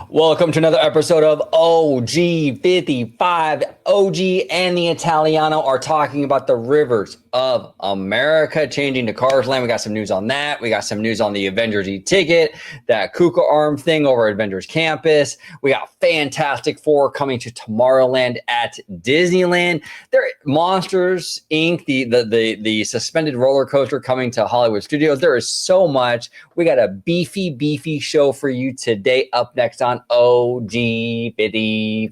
Welcome to another episode of OG55. OG and the Italiano are talking about the rivers of America changing to Cars Land. We got some news on that. We got some news on the Avengers E ticket, that Kuka arm thing over at Avengers Campus. We got Fantastic Four coming to Tomorrowland at Disneyland. There, Monsters Inc., the suspended roller coaster coming to Hollywood Studios. There is so much. We got a beefy show for you today. Up next on OG55.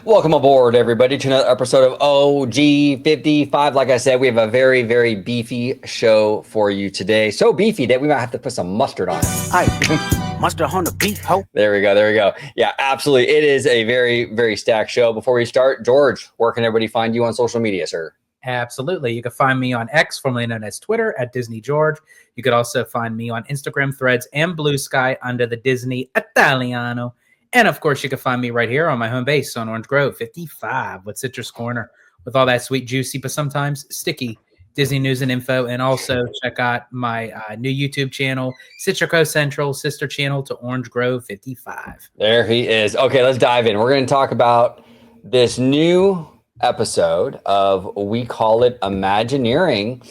Welcome aboard, everybody, to another episode of OG55. Like I said, we have a very beefy show for you today. So beefy that we might have to put some mustard on it. Hi, mustard on the beef, ho. There we go. Yeah, absolutely. It is a very stacked show. Before we start, George, where can everybody find you on social media, sir? Absolutely. You can find me on X, formerly known as Twitter, at Disney George. You could also find me on Instagram, Threads, and Blue Sky under the Disney Italiano. And, of course, you can find me right here on my home base on Orange Grove 55 with Citrus Corner with all that sweet, juicy, but sometimes sticky Disney news and info. And also check out my new YouTube channel, Citrico Central, sister channel to Orange Grove 55. There he is. Okay, let's dive in. We're going to talk about this new episode of We Call It Imagineering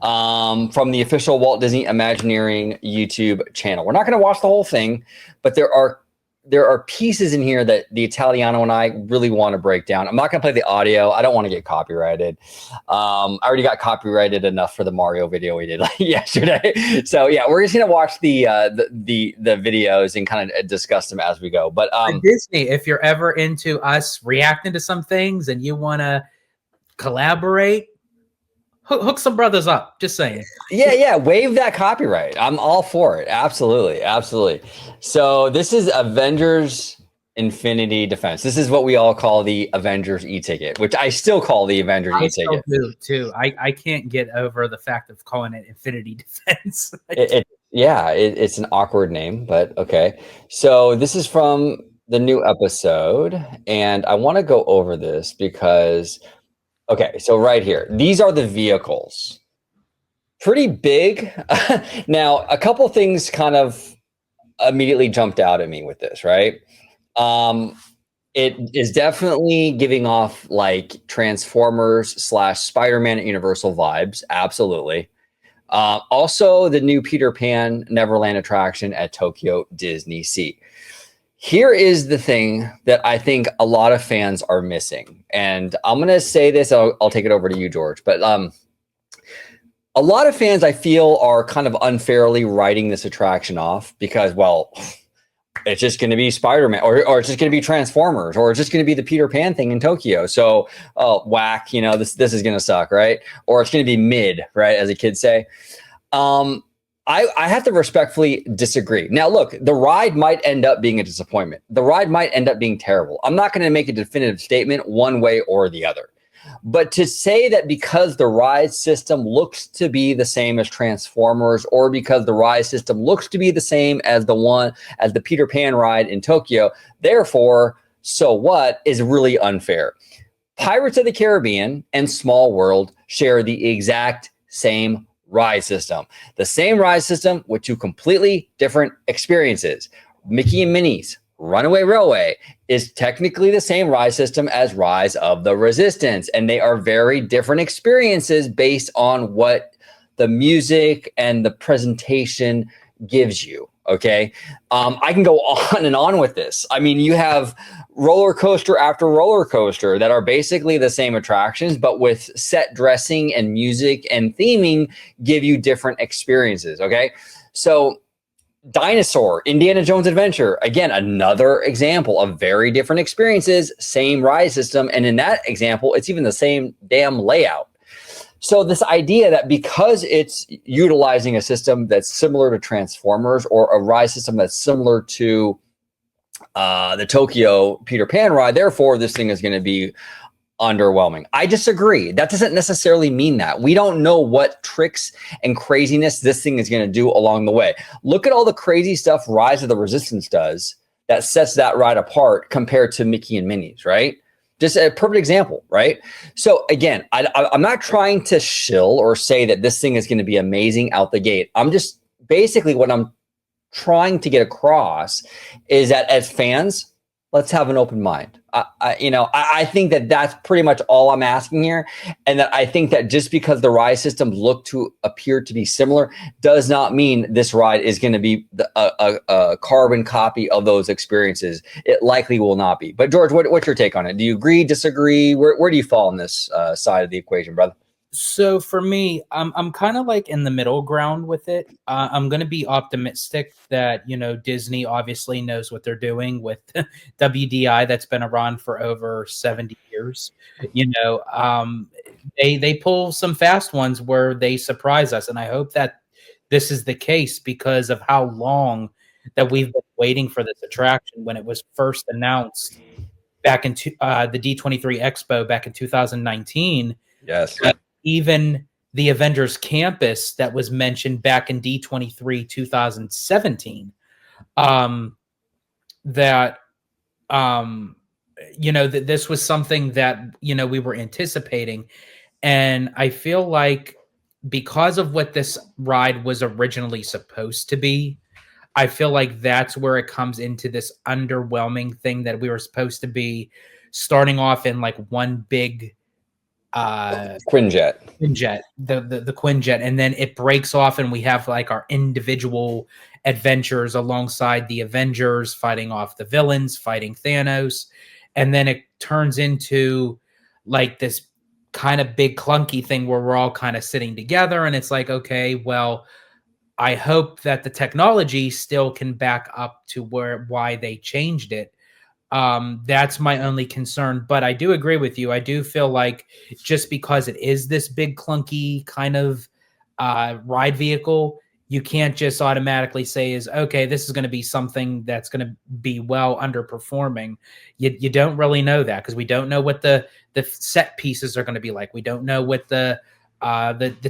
from the official Walt Disney Imagineering YouTube channel. We're not going to watch the whole thing, but there are pieces in here that the Italiano and I really want to break down. I'm not going to play the audio. I don't want to get copyrighted. I already got copyrighted enough for the Mario video we did yesterday. So yeah, we're just going to watch the videos and kind of discuss them as we go. But Disney, if you're ever into us reacting to some things and you want to collaborate, hook some brothers up. Just saying. Yeah. Waive that copyright. I'm all for it. Absolutely. So this is Avengers Infinity Defense. This is what we all call the Avengers E ticket, which I still call the Avengers E ticket. I do too. I can't get over the fact of calling it Infinity Defense. It's an awkward name, but okay. So this is from the new episode, and I want to go over this because. Okay, so right here, these are the vehicles. Pretty big. Now, a couple things kind of immediately jumped out at me with this, right? It is definitely giving off like Transformers / Spider-Man at Universal vibes. Absolutely. Also, the new Peter Pan Neverland attraction at Tokyo Disney Sea. Here is the thing that I think a lot of fans are missing. And I'm going to say this, I'll take it over to you, George. But a lot of fans, I feel, are kind of unfairly writing this attraction off because, well, it's just going to be Spider-Man or it's just going to be Transformers or it's just going to be the Peter Pan thing in Tokyo. So, whack, this is going to suck, right? Or it's going to be mid, right, as the kids say. I have to respectfully disagree. Now, look, the ride might end up being a disappointment. The ride might end up being terrible. I'm not going to make a definitive statement one way or the other. But to say that because the ride system looks to be the same as Transformers or because the ride system looks to be the same as the Peter Pan ride in Tokyo, therefore, so what, is really unfair. Pirates of the Caribbean and Small World share the exact same ride system. The same ride system with two completely different experiences. Mickey and Minnie's Runaway Railway is technically the same ride system as Rise of the Resistance, and they are very different experiences based on what the music and the presentation gives you. Okay. I can go on and on with this. I mean, you have roller coaster after roller coaster that are basically the same attractions, but with set dressing and music and theming give you different experiences. Okay. So Dinosaur, Indiana Jones Adventure, again, another example of very different experiences, same ride system. And in that example, it's even the same damn layout. So this idea that because it's utilizing a system that's similar to Transformers or a ride system that's similar to the Tokyo Peter Pan ride, therefore this thing is going to be underwhelming. I disagree. That doesn't necessarily mean that. We don't know what tricks and craziness this thing is going to do along the way. Look at all the crazy stuff Rise of the Resistance does that sets that ride apart compared to Mickey and Minnie's, right? Just a perfect example, right? So again, I'm not trying to shill or say that this thing is going to be amazing out the gate. I'm just basically what I'm trying to get across is that as fans, let's have an open mind. I think that that's pretty much all I'm asking here. And that I think that just because the ride systems look to appear to be similar does not mean this ride is going to be a carbon copy of those experiences. It likely will not be. But George, what's your take on it? Do you agree, disagree? Where do you fall on this side of the equation, brother? So for me, I'm kind of like in the middle ground with it. I'm going to be optimistic that, Disney obviously knows what they're doing with WDI that's been around for over 70 years. They pull some fast ones where they surprise us, and I hope that this is the case because of how long that we've been waiting for this attraction. When it was first announced back in the D23 Expo back in 2019. Yes. Even the Avengers Campus that was mentioned back in D23 2017, this was something that, we were anticipating. And I feel like because of what this ride was originally supposed to be, I feel like that's where it comes into this underwhelming thing that we were supposed to be starting off in like one big Quinjet, the Quinjet, and then it breaks off and we have like our individual adventures alongside the Avengers fighting off the villains, fighting Thanos, and then it turns into like this kind of big clunky thing where we're all kind of sitting together, and it's like, okay, well, I hope that the technology still can back up to why they changed it. That's my only concern, but I do agree with you. I do feel like just because it is this big clunky kind of ride vehicle, you can't just automatically say okay, this is going to be something that's going to be well underperforming. You don't really know that because we don't know what the set pieces are going to be like. We don't know what the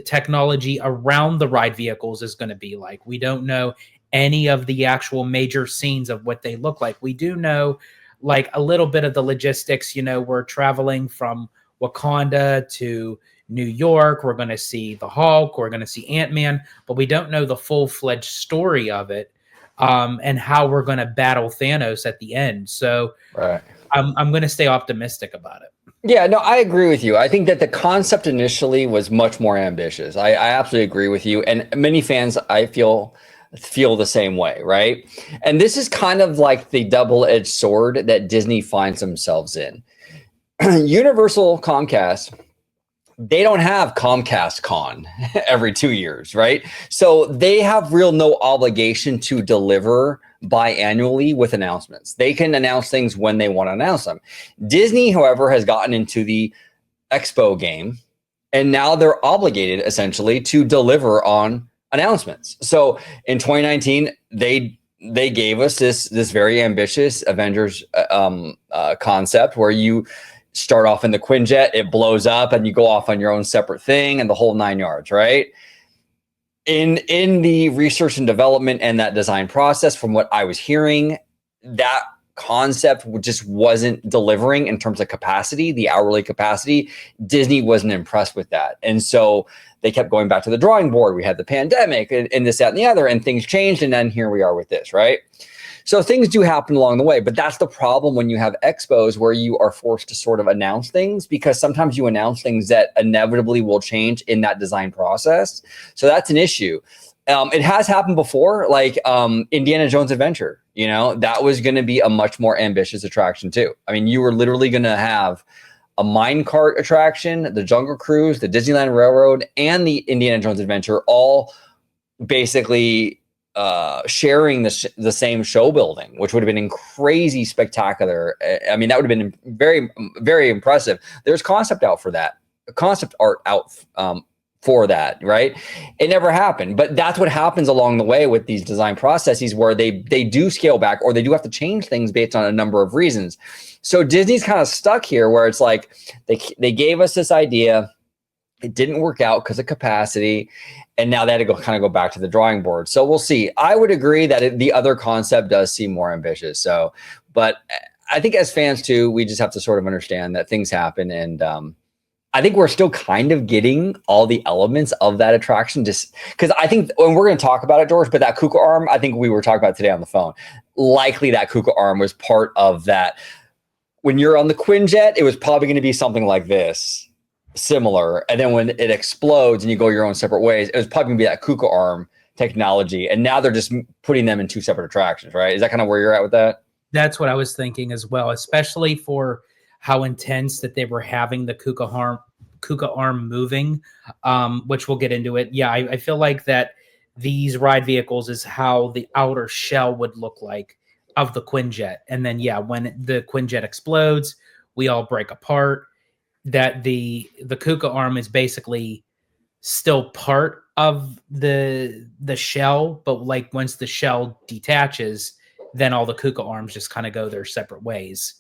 technology around the ride vehicles is going to be like. We don't know any of the actual major scenes of what they look like. We do know like a little bit of the logistics. We're traveling from Wakanda to New York. We're going to see the Hulk. We're going to see Ant-Man, but we don't know the full-fledged story of it, and how we're going to battle Thanos at the end. So right. I'm going to stay optimistic about it. Yeah, no, I agree with you. I think that the concept initially was much more ambitious. I absolutely agree with you. And many fans, I feel the same way, right? And this is kind of like the double-edged sword that Disney finds themselves in. Universal Comcast, they don't have Comcast Con every 2 years, right? So they have no obligation to deliver biannually with announcements. They can announce things when they want to announce them. Disney, however, has gotten into the Expo game, and now they're obligated essentially to deliver on announcements. So in 2019, they gave us this very ambitious Avengers concept where you start off in the Quinjet, it blows up, and you go off on your own separate thing, and the whole 9 yards, right? In the research and development and that design process, from what I was hearing, that concept just wasn't delivering in terms of capacity, the hourly capacity. Disney wasn't impressed with that. And so they kept going back to the drawing board. We had the pandemic and this, that, and the other, and things changed. And then here we are with this, right? So things do happen along the way, but that's the problem when you have expos where you are forced to sort of announce things, because sometimes you announce things that inevitably will change in that design process. So that's an issue. It has happened before, like Indiana Jones Adventure, that was going to be a much more ambitious attraction too. I mean, you were literally going to have a minecart attraction, the Jungle Cruise, the Disneyland Railroad, and the Indiana Jones Adventure all basically sharing the same show building, which would have been crazy spectacular. I mean, that would have been very, very impressive. There's concept art out for that, right? It never happened. But that's what happens along the way with these design processes where they do scale back, or they do have to change things based on a number of reasons. So Disney's kind of stuck here where it's like they gave us this idea, it didn't work out because of capacity, and now they had to go back to the drawing board. So we'll see. I would agree that the other concept does seem more ambitious. So, but I think as fans too, we just have to sort of understand that things happen, and I think we're still kind of getting all the elements of that attraction, just because I think, and we're going to talk about it, George, but that Kuka arm, I think we were talking about today on the phone. Likely that Kuka arm was part of that. When you're on the Quinjet, it was probably going to be something like this, similar. And then when it explodes and you go your own separate ways, it was probably going to be that Kuka arm technology. And now they're just putting them in two separate attractions, right? Is that kind of where you're at with that? That's what I was thinking as well, especially for how intense that they were having the Kuka arm moving, which we'll get into it. Yeah, I feel like that these ride vehicles is how the outer shell would look like of the Quinjet. And then, yeah, when the Quinjet explodes, we all break apart. That the Kuka arm is basically still part of the shell, but like once the shell detaches, then all the Kuka arms just kind of go their separate ways.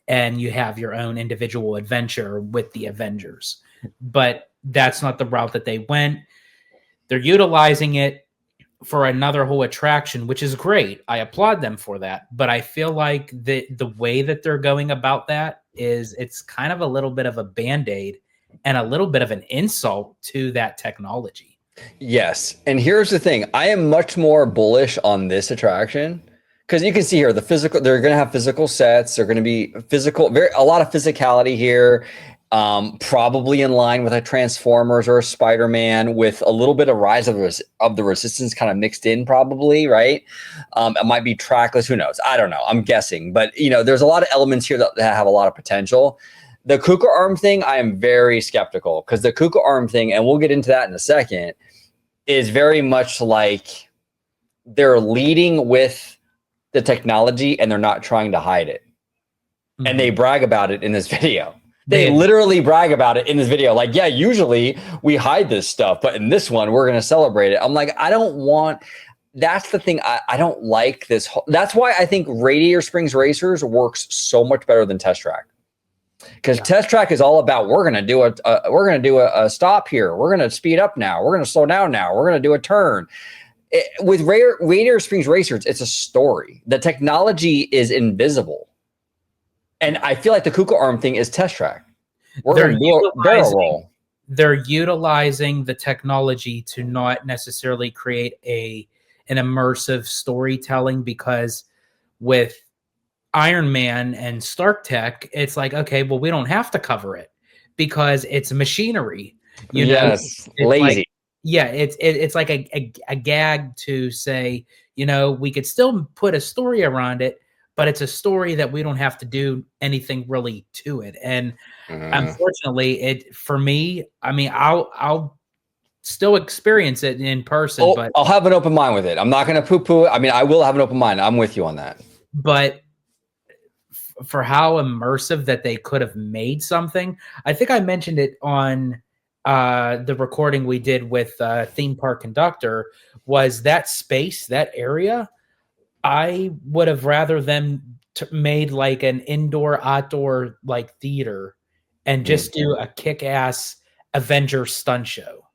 And you have your own individual adventure with the Avengers. But that's not the route that they went. They're utilizing it for another whole attraction, which is great. I applaud them for that. But I feel like the way that they're going about that is it's kind of a little bit of a Band-Aid and a little bit of an insult to that technology. Yes. And here's the thing. I am much more bullish on this attraction. Because you can see here, they're going to have physical sets. They're going to be a lot of physicality here, probably in line with a Transformers or a Spider-Man, with a little bit of Rise of the Resistance kind of mixed in, probably, right? It might be trackless. Who knows? I don't know. I'm guessing. But, there's a lot of elements here that have a lot of potential. The Kuka arm thing, I am very skeptical, because the Kuka arm thing, and we'll get into that in a second, is very much like they're leading with the technology and they're not trying to hide it. Mm-hmm. And they brag about it in this video. They literally brag about it in this video. Like, yeah, usually we hide this stuff, but in this one, we're going to celebrate it. I'm like, that's the thing. I don't like this. That's why I think Radiator Springs Racers works so much better than Test Track. Because Test Track is all about, we're going to do a stop here. We're going to speed up now. We're going to slow down now. We're going to do a turn. With Radiator Springs Racers, it's a story. The technology is invisible. And I feel like the Kuka arm thing is Test Track. We're going to do a barrel roll. They're utilizing the technology to not necessarily create an immersive storytelling, because with Iron Man and Stark Tech, it's like, okay, well, we don't have to cover it because it's machinery. Yes, lazy. Like, yeah, it's like a gag to say, we could still put a story around it, but it's a story that we don't have to do anything really to it. And unfortunately, for me, I mean, I'll still experience it in person, but I'll have an open mind with it. I'm not going to poo-poo it. I mean, I will have an open mind. I'm with you on that. But for how immersive that they could have made something, I think I mentioned it on the recording we did with Theme Park Conductor, was that space, that area, I would have rather them made like an indoor-outdoor like theater and just do a kick-ass Avenger stunt show.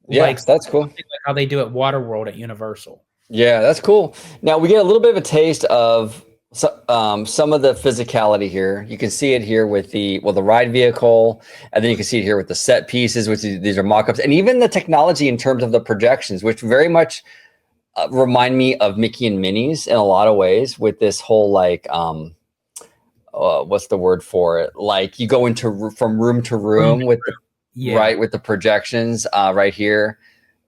Yeah, like, that's cool. Like how they do at Waterworld at Universal. Yeah, that's cool. Now we get a little bit of a taste of some of the physicality here. You can see it here with the ride vehicle, and then you can see it here with the set pieces, which these are mock-ups, and even the technology in terms of the projections, which very much remind me of Mickey and Minnie's in a lot of ways, with this whole like what's the word for it? Like you go into from room to room with the, right, with the projections right here.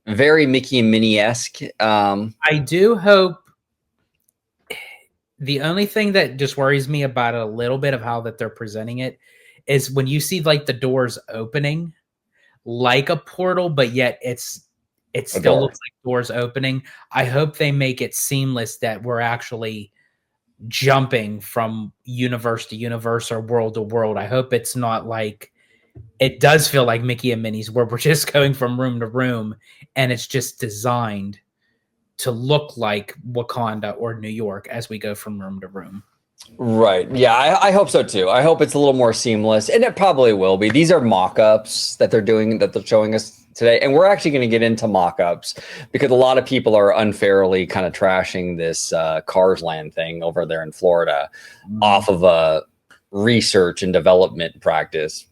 Very Mickey and Minnie-esque. I do hope. The only thing that just worries me about a little bit of how that they're presenting it is when you see like the doors opening like a portal, but yet it still looks like doors opening. I hope they make it seamless that we're actually jumping from universe to universe or world to world. I hope it's not like it does feel like Mickey and Minnie's, where we're just going from room to room, and it's just designed to look like Wakanda or New York as we go from room to room. Right. Yeah, I hope so too. I hope it's a little more seamless, and it probably will be. These are mock-ups that they're showing us today, and we're actually going to get into mock-ups because a lot of people are unfairly kind of trashing this Cars Land thing over there in Florida off of a research and development practice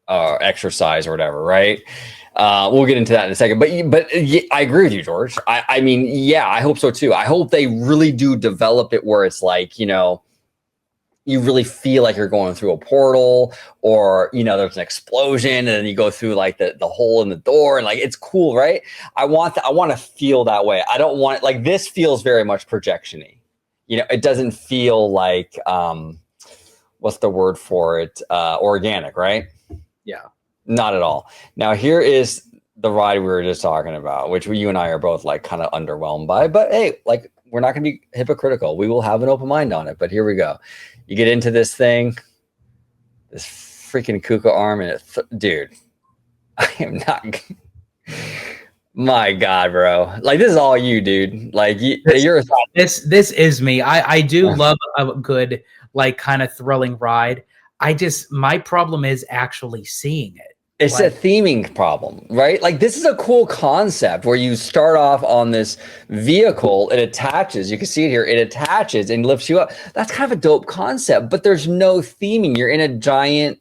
exercise or whatever, right? We'll get into that in a second, but I agree with you, George. I mean, yeah, I hope so too. I hope they really do develop it where it's like, you really feel like you're going through a portal, or there's an explosion and then you go through like the hole in the door, and like it's cool, right? I want to feel that way. I don't want like this feels very much projection-y. It doesn't feel like what's the word for it? Organic, right? Yeah. Not at all. Now here is the ride we were just talking about, which you and I are both like kind of underwhelmed by, but hey, like we're not going to be hypocritical. We will have an open mind on it, but here we go. You get into this thing, this freaking Kuka arm, and dude, I am not. My God, bro! Like this is all you, dude. Like you're. This is me. I do love a good like kind of thrilling ride. My problem is actually seeing it. It's a theming problem, right? Like this is a cool concept where you start off on this vehicle, it attaches, you can see it here, it attaches and lifts you up. That's kind of a dope concept, but there's no theming. You're in a giant,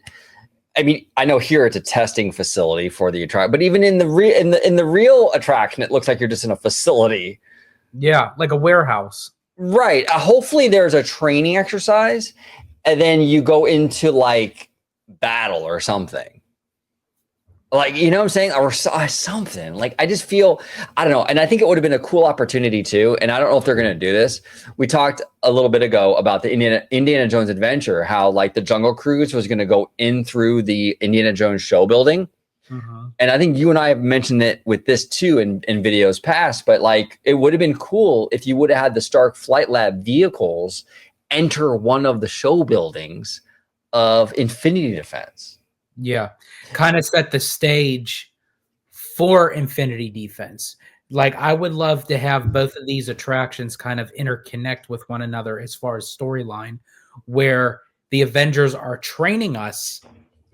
I mean, I know here it's a testing facility for the attraction, but even in the real attraction, it looks like you're just in a facility. Yeah, like a warehouse. Right. Hopefully there's a training exercise and then you go into like battle or something. Like, you know what I'm saying? Or something. Like, I just feel, I don't know. And I think it would have been a cool opportunity too. And I don't know if they're going to do this. We talked a little bit ago about the Indiana Jones adventure, how like the Jungle Cruise was going to go in through the Indiana Jones show building. Mm-hmm. And I think you and I have mentioned it with this too in videos past, but like, it would have been cool if you would have had the Stark Flight Lab vehicles enter one of the show buildings of Infinity Defense. Yeah, kind of set the stage for Infinity Defense. Like, I would love to have both of these attractions kind of interconnect with one another as far as storyline, where the Avengers are training us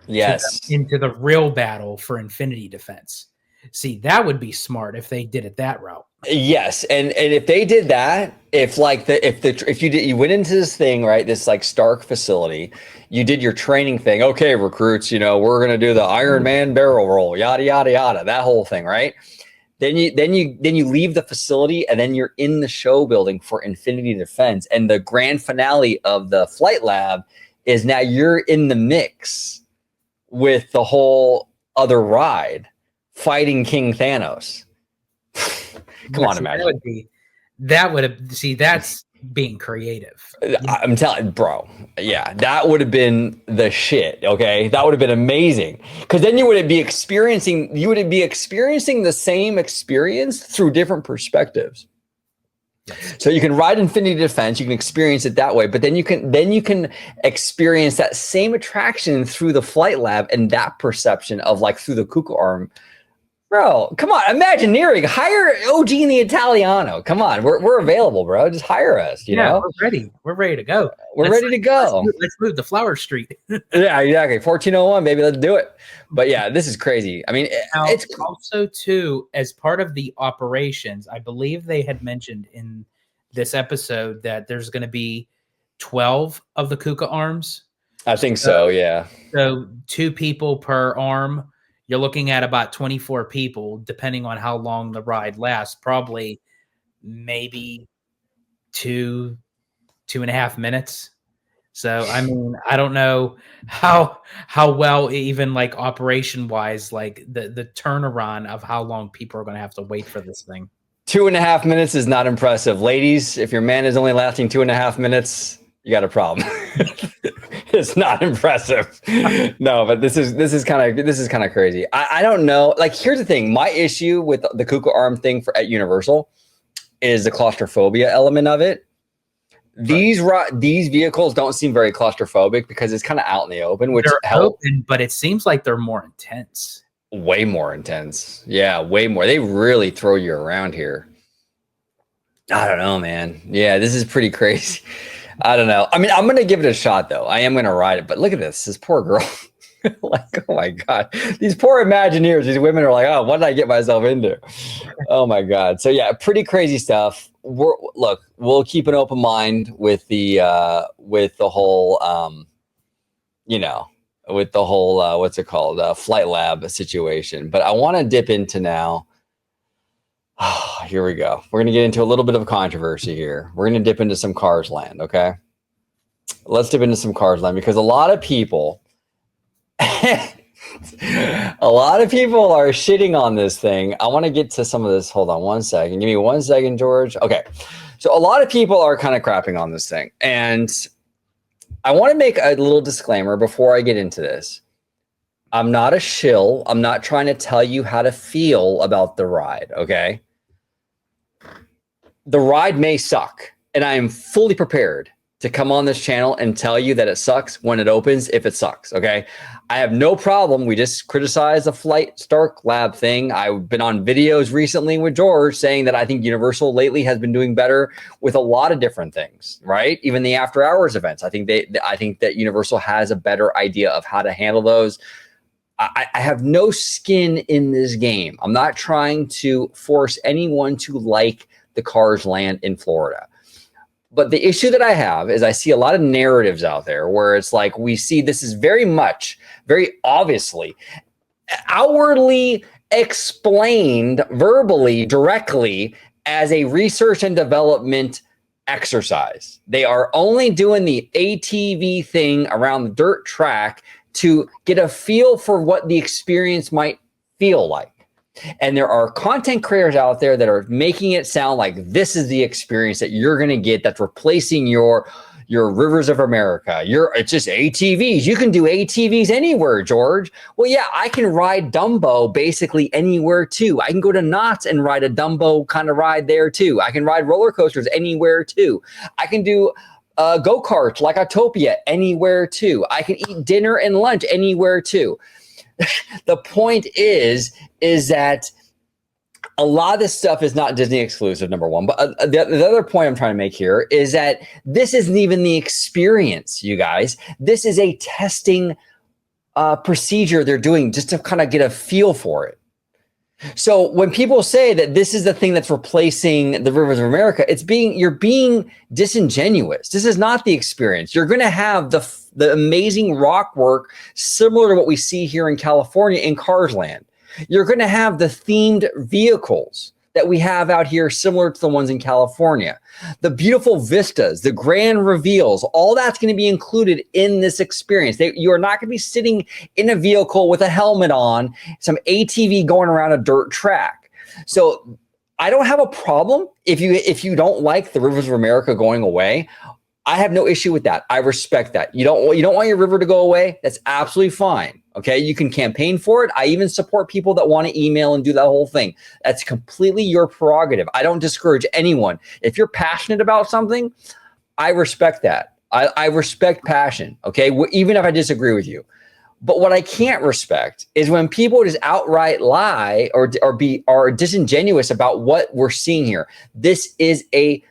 into the real battle for Infinity Defense. See, that would be smart if they did it that route. Yes, and if they did that, if you went into this thing, right, this like Stark facility, you did your training thing. Okay, recruits, we're gonna do the Iron Man barrel roll, yada yada yada, that whole thing, right? Then you leave the facility and then you're in the show building for Infinity Defense, and the grand finale of the Flight Lab is now you're in the mix with the whole other ride, fighting King Thanos. Come on, imagine. That's being creative. I'm telling you, bro. Yeah, that would have been the shit. Okay, that would have been amazing. Because then you would be experiencing the same experience through different perspectives. So you can ride Infinity Defense, you can experience it that way, but then you can experience that same attraction through the Flight Lab and that perception of like through the Kuka arm. Bro, come on, Imagineering, hire OG in the Italiano. Come on, we're available, bro. Just hire us, you know? We're ready. We're ready to go. Ready to go. Let's move to Flower Street. Yeah, exactly. 1401, baby, let's do it. But yeah, this is crazy. I mean, it's also too, as part of the operations, I believe they had mentioned in this episode that there's going to be 12 of the Kuka arms. I think so, yeah. So 2 people per arm. You're looking at about 24 people, depending on how long the ride lasts, probably maybe 2.5 minutes. So, I mean, I don't know how well, even like operation wise, like the turnaround of how long people are going to have to wait for this thing. 2.5 minutes is not impressive. Ladies, if your man is only lasting 2.5 minutes, you got a problem. It's not impressive. No, but this is kind of crazy. I don't know. Like, here's the thing. My issue with the Kuka arm thing at Universal is the claustrophobia element of it. These vehicles don't seem very claustrophobic because it's kind of out in the open, which they're helps. open, but it seems like they're more intense. Way more intense. Yeah, way more. They really throw you around here. I don't know, man. Yeah, this is pretty crazy. I don't know. I mean, I'm gonna give it a shot though. I am gonna ride it, but look at this poor girl. Like, oh my God, these poor Imagineers, these women are like, oh, what did I get myself into? Oh my God. So yeah, pretty crazy stuff. We'll keep an open mind with the whole with the whole what's it called, flight lab situation. But I want to dip into now. Here we go. We're gonna get into a little bit of controversy here. We're gonna dip into some Cars Land. Okay, let's dip into some Cars Land because a lot of people. A lot of people are shitting on this thing. I want to get to some of this. Hold on one second. Give me 1 second, George. Okay. So a lot of people are kind of crapping on this thing. And I want to make a little disclaimer before I get into this. I'm not a shill. I'm not trying to tell you how to feel about the ride, okay? The ride may suck, and I am fully prepared to come on this channel and tell you that it sucks when it opens if it sucks, okay? I have no problem. We just criticized the Flight Stark Lab thing. I've been on videos recently with George saying that I think Universal lately has been doing better with a lot of different things, right? Even the after hours events. I think that Universal has a better idea of how to handle those. I have no skin in this game. I'm not trying to force anyone to like the Cars Land in Florida. But the issue that I have is I see a lot of narratives out there where it's like we see this is very obviously, outwardly explained verbally, directly as a research and development exercise. They are only doing the ATV thing around the dirt track to get a feel for what the experience might feel like. And there are content creators out there that are making it sound like this is the experience that you're going to get that's replacing your Rivers of America. It's just ATVs. You can do ATVs anywhere, George. Well, yeah, I can ride Dumbo basically anywhere too. I can go to Knott's and ride a Dumbo kind of ride there too. I can ride roller coasters anywhere too. I can do go-karts like Autopia anywhere too. I can eat dinner and lunch anywhere too. The point is that a lot of this stuff is not Disney exclusive, number one. But the other point I'm trying to make here is that this isn't even the experience, you guys. This is a testing procedure they're doing just to kind of get a feel for it. So when people say that this is the thing that's replacing the Rivers of America, you're being disingenuous. This is not the experience. You're going to have the amazing rock work similar to what we see here in California in Cars Land. You're going to have the themed vehicles that we have out here similar to the ones in California. The beautiful vistas, the grand reveals, all that's going to be included in this experience. You are not going to be sitting in a vehicle with a helmet on, some ATV going around a dirt track. So I don't have a problem if you don't like the Rivers of America going away. I have no issue with that. I respect that. You don't want your river to go away. That's absolutely fine. Okay, you can campaign for it. I even support people that want to email and do that whole thing. That's completely your prerogative. I don't discourage anyone. If you're passionate about something, I respect that. I respect passion. Okay, even if I disagree with you. But what I can't respect is when people just outright lie or are disingenuous about what we're seeing here. This is a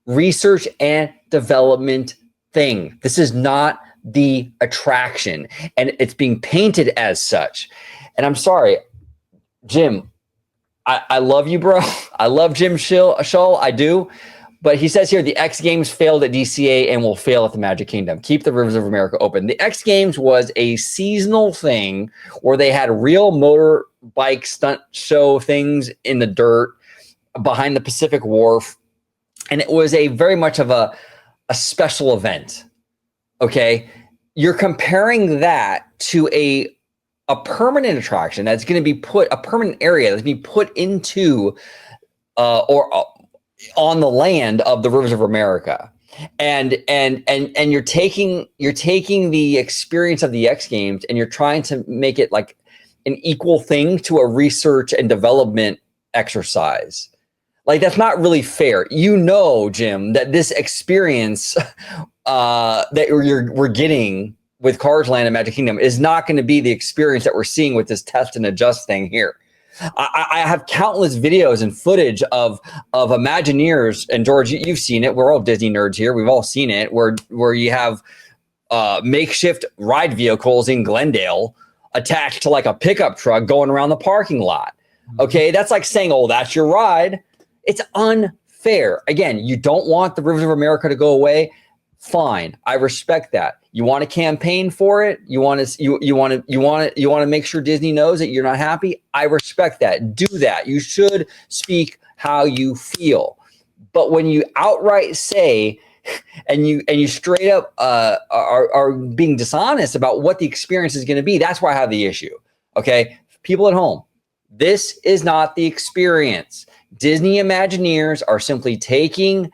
research and development thing. This is not the attraction, and it's being painted as such. And I'm sorry, Jim, I love you, bro. I love Jim Shull, I do. But he says here, the X Games failed at DCA and will fail at the Magic Kingdom. Keep the Rivers of America open. The X Games was a seasonal thing where they had real motorbike stunt show things in the dirt behind the Pacific Wharf. And it was a very much of a special event. Okay, you're comparing that to a permanent attraction that's going to be a permanent area that's going to be put into or on the land of the Rivers of America, and you're taking the experience of the X Games and you're trying to make it like an equal thing to a research and development exercise. Like, that's not really fair. You know, Jim, that this experience that we're getting with Cars Land and Magic Kingdom is not going to be the experience that we're seeing with this test and adjust thing here. I have countless videos and footage of Imagineers, and George, you've seen it. We're all Disney nerds here. We've all seen it, where you have makeshift ride vehicles in Glendale attached to like a pickup truck going around the parking lot. Okay, that's like saying, "Oh, that's your ride." It's unfair. Again, you don't want the Rivers of America to go away. Fine, I respect that. You want to campaign for it. You want to make sure Disney knows that you're not happy. I respect that. Do that. You should speak how you feel. But when you outright say, and you straight up are being dishonest about what the experience is going to be, that's where I have the issue. Okay, people at home, this is not the experience. Disney Imagineers are simply taking.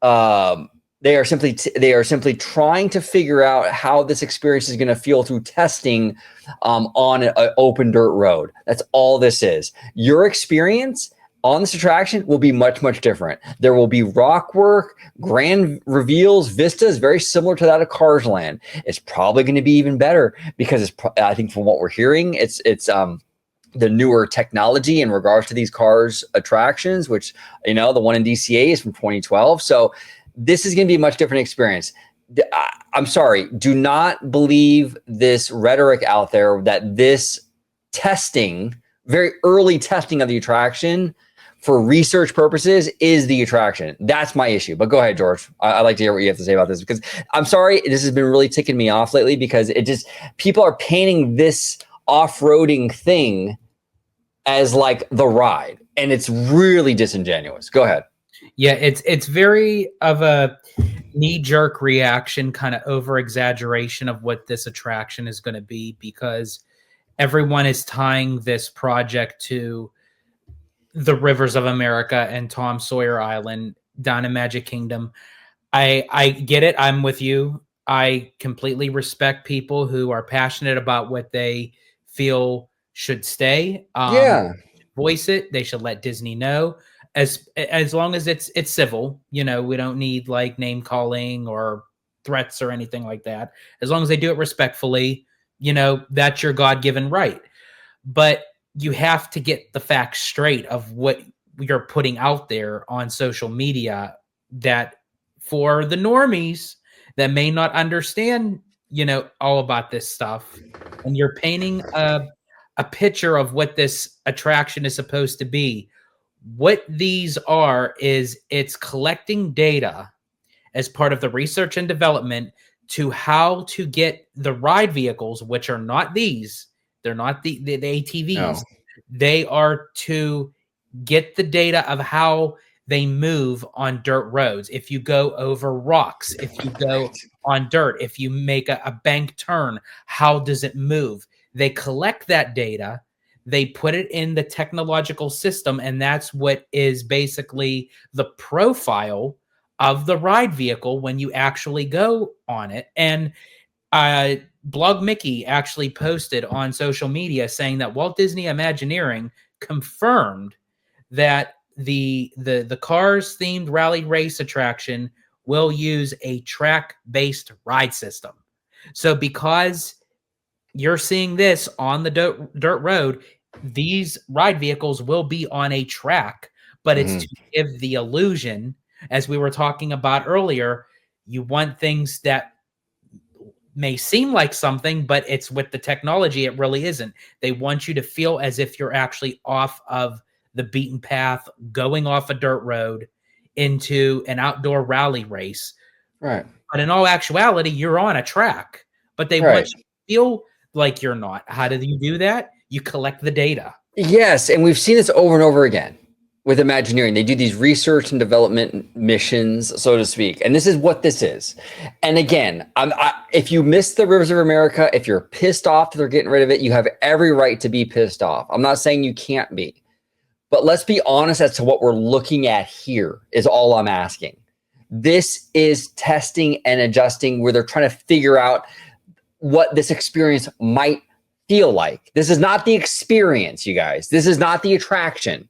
They are simply trying to figure out how this experience is going to feel through testing on an open dirt road. That's all this is. Your experience on this attraction will be much, much different. There will be rock work, grand reveals, vistas, very similar to that of Cars Land. It's probably going to be even better because I think from what we're hearing, it's the newer technology in regards to these Cars attractions, which, the one in DCA is from 2012. So this is going to be a much different experience. I'm sorry. Do not believe this rhetoric out there that this testing, very early testing of the attraction for research purposes is the attraction. That's my issue. But go ahead, George. I'd like to hear what you have to say about this, because I'm sorry, this has been really ticking me off lately, because people are painting this off-roading thing as like the ride, and it's really disingenuous. Go ahead. Yeah, it's very of a knee-jerk reaction, kind of over-exaggeration of what this attraction is going to be, because everyone is tying this project to the Rivers of America and Tom Sawyer Island down in Magic Kingdom. I get it. I'm with you. I completely respect people who are passionate about what they feel should stay. Voice it. They should let Disney know. As long as it's civil, we don't need like name calling or threats or anything like that. As long as they do it respectfully, that's your God-given right. But you have to get the facts straight of what you're putting out there on social media, that for the normies that may not understand, all about this stuff, and you're painting a picture of what this attraction is supposed to be. What these are is it's collecting data as part of the research and development to how to get the ride vehicles, which are not these. They're not the ATVs. No. They are to get the data of how they move on dirt roads. If you go over rocks, if you go on dirt, if you make a bank turn, how does it move? They collect that data. They put it in the technological system, and that's what is basically the profile of the ride vehicle when you actually go on it. And Blog Mickey actually posted on social media saying that Walt Disney Imagineering confirmed that the Cars themed rally race attraction will use a track-based ride system. So because you're seeing this on the dirt road, these ride vehicles will be on a track, but it's to give the illusion, as we were talking about earlier, you want things that may seem like something, but it's with the technology, it really isn't. They want you to feel as if you're actually off of the beaten path, going off a dirt road into an outdoor rally race. Right. But in all actuality, you're on a track, but they want you to feel like you're not. How do you do that? You collect the data. Yes, and we've seen this over and over again with Imagineering. They do these research and development missions, so to speak, and this is what this is. And again, if you miss the Rivers of America, if you're pissed off that they're getting rid of it, you have every right to be pissed off. I'm not saying you can't be, but let's be honest as to what we're looking at here is all I'm asking. This is testing and adjusting, where they're trying to figure out what this experience might feel like. This is not the experience, you guys. This is not the attraction.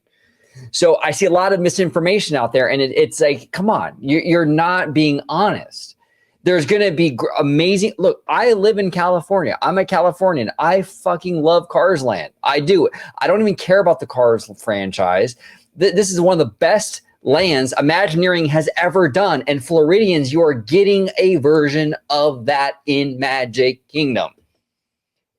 So I see a lot of misinformation out there, and it's like, come on, you're not being honest. There's going to be amazing. Look, I live in California. I'm a Californian. I fucking love Cars Land. I do. I don't even care about the Cars franchise. This is one of the best lands Imagineering has ever done. And Floridians, you are getting a version of that in Magic Kingdom.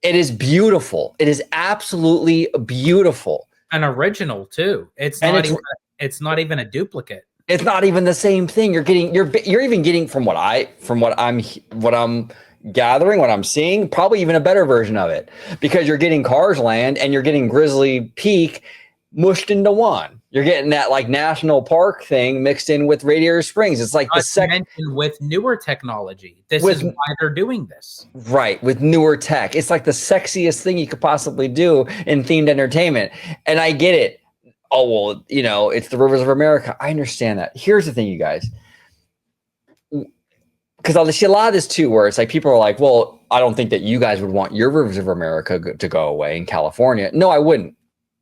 It is beautiful. It is absolutely beautiful. An original too. It's not even a duplicate. It's not even the same thing. You're even getting from what I'm gathering, what I'm seeing, probably even a better version of it, because you're getting Cars Land and you're getting Grizzly Peak mushed into one. You're getting that like national park thing mixed in with Radiator Springs. It's like the second with newer technology. This is why they're doing this. Right, with newer tech. It's like the sexiest thing you could possibly do in themed entertainment. And I get it. Oh, well, you know, it's the Rivers of America. I understand that. Here's the thing, you guys. Because I see a lot of this too, where it's like people are like, well, I don't think that you guys would want your Rivers of America to go away in California. No, I wouldn't.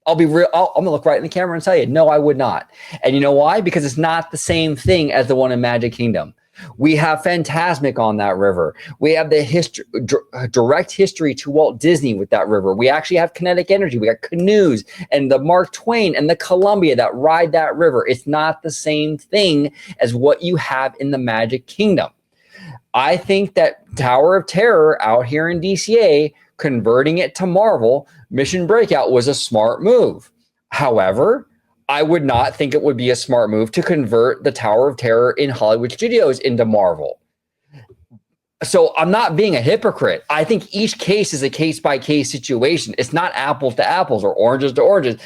I'll be real. I'm going to look right in the camera and tell you, no, I would not. And you know why? Because it's not the same thing as the one in Magic Kingdom. We have Fantasmic on that river. We have the direct history to Walt Disney with that river. We actually have kinetic energy. We got canoes and the Mark Twain and the Columbia that ride that river. It's not the same thing as what you have in the Magic Kingdom. I think that Tower of Terror out here in DCA, converting it to Marvel, Mission Breakout was a smart move. However, I would not think it would be a smart move to convert the Tower of Terror in Hollywood Studios into Marvel. So I'm not being a hypocrite. I think each case is a case-by-case situation. It's not apples to apples or oranges to oranges.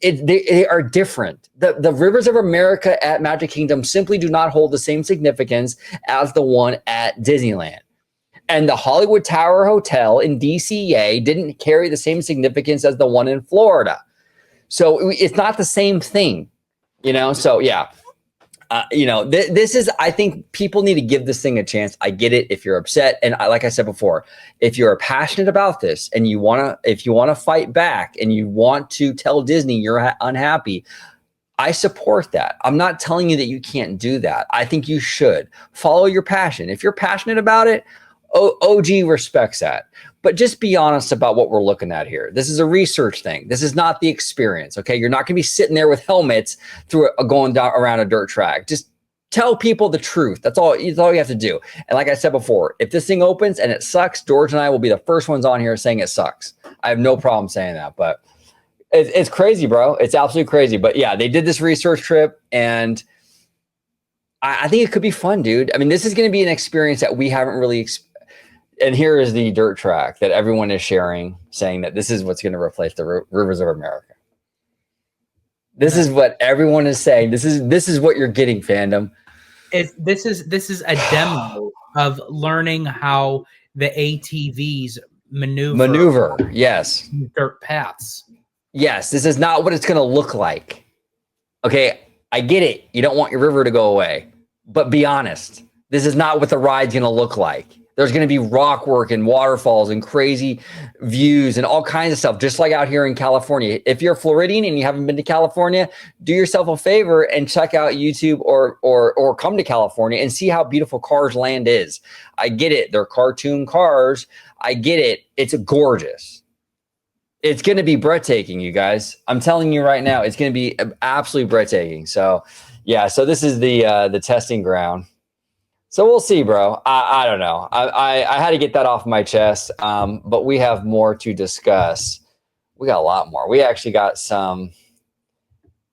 They are different. The Rivers of America at Magic Kingdom simply do not hold the same significance as the one at Disneyland. And the Hollywood Tower Hotel in DCA didn't carry the same significance as the one in Florida. So it's not the same thing, you know? So yeah, this is, I think people need to give this thing a chance. I get it if you're upset. And like I said before, if you're passionate about this and if you want to fight back and you want to tell Disney you're unhappy, I support that. I'm not telling you that you can't do that. I think you should follow your passion. If you're passionate about it, OG respects that. But just be honest about what we're looking at here. This is a research thing. This is not the experience, okay? You're not going to be sitting there with helmets going down around a dirt track. Just tell people the truth. That's all you have to do. And like I said before, if this thing opens and it sucks, George and I will be the first ones on here saying it sucks. I have no problem saying that, but it's crazy, bro. It's absolutely crazy. But yeah, they did this research trip, and I think it could be fun, dude. I mean, this is going to be an experience that we haven't really experienced. And here is the dirt track that everyone is sharing, saying that this is what's going to replace the Rivers of America. This is what everyone is saying. This is what you're getting, fandom. This is a demo of learning how the ATVs maneuver. Yes. Dirt paths. Yes. This is not what it's going to look like. Okay. I get it. You don't want your river to go away, but be honest. This is not what the ride's going to look like. There's going to be rock work and waterfalls and crazy views and all kinds of stuff, just like out here in California. If you're a Floridian and you haven't been to California, do yourself a favor and check out YouTube or come to California and see how beautiful Cars Land is. I get it. They're cartoon cars. I get it. It's gorgeous. It's going to be breathtaking, you guys. I'm telling you right now, it's going to be absolutely breathtaking. So, yeah. So this is the testing ground. So we'll see, bro. I don't know. I had to get that off my chest. But we have more to discuss. We got a lot more. We actually got some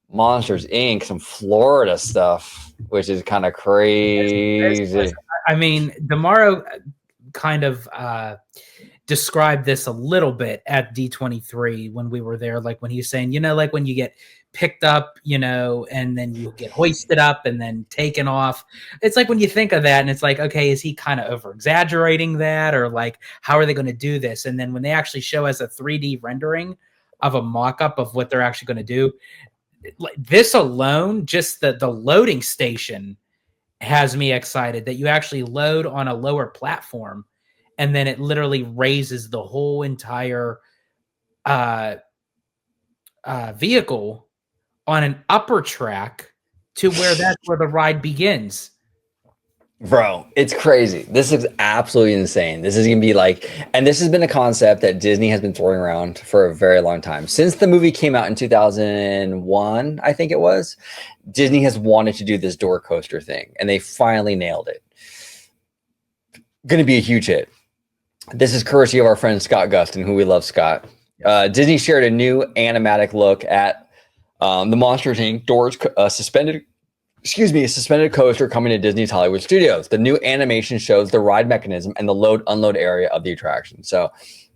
Monsters Inc., some Florida stuff, which is kind of crazy. I mean, Tomorrow kind of described this a little bit at D23 when we were there. Like when he's saying, like when you get picked up, and then you get hoisted up and then taken off. It's like when you think of that and it's like, okay, is he kind of over exaggerating that, or like, how are they going to do this? And then when they actually show us a 3D rendering of a mock-up of what they're actually going to do, like this alone, just the loading station has me excited that you actually load on a lower platform and then it literally raises the whole entire vehicle on an upper track to where that's where the ride begins. Bro, it's crazy. This is absolutely insane. This is gonna be like, and this has been a concept that Disney has been throwing around for a very long time. Since the movie came out in 2001, I think it was, Disney has wanted to do this door coaster thing, and they finally nailed it. Gonna be a huge hit. This is courtesy of our friend Scott Gustin, who we love, Scott. Disney shared a new animatic look at the Monsters Inc. doors suspended coaster coming to Disney's Hollywood Studios. The new animation shows the ride mechanism and the load unload area of the attraction. So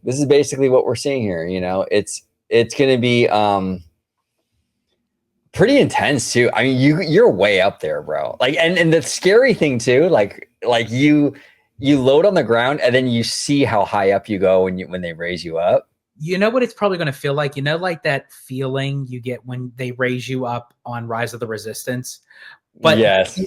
this is basically what we're seeing here. You know, it's going to be pretty intense too. I mean, you're way up there, bro. Like, and the scary thing too, like you load on the ground and then you see how high up you go when they raise you up. You know what it's probably going to feel like? You know, like that feeling you get when they raise you up on Rise of the Resistance. But yes,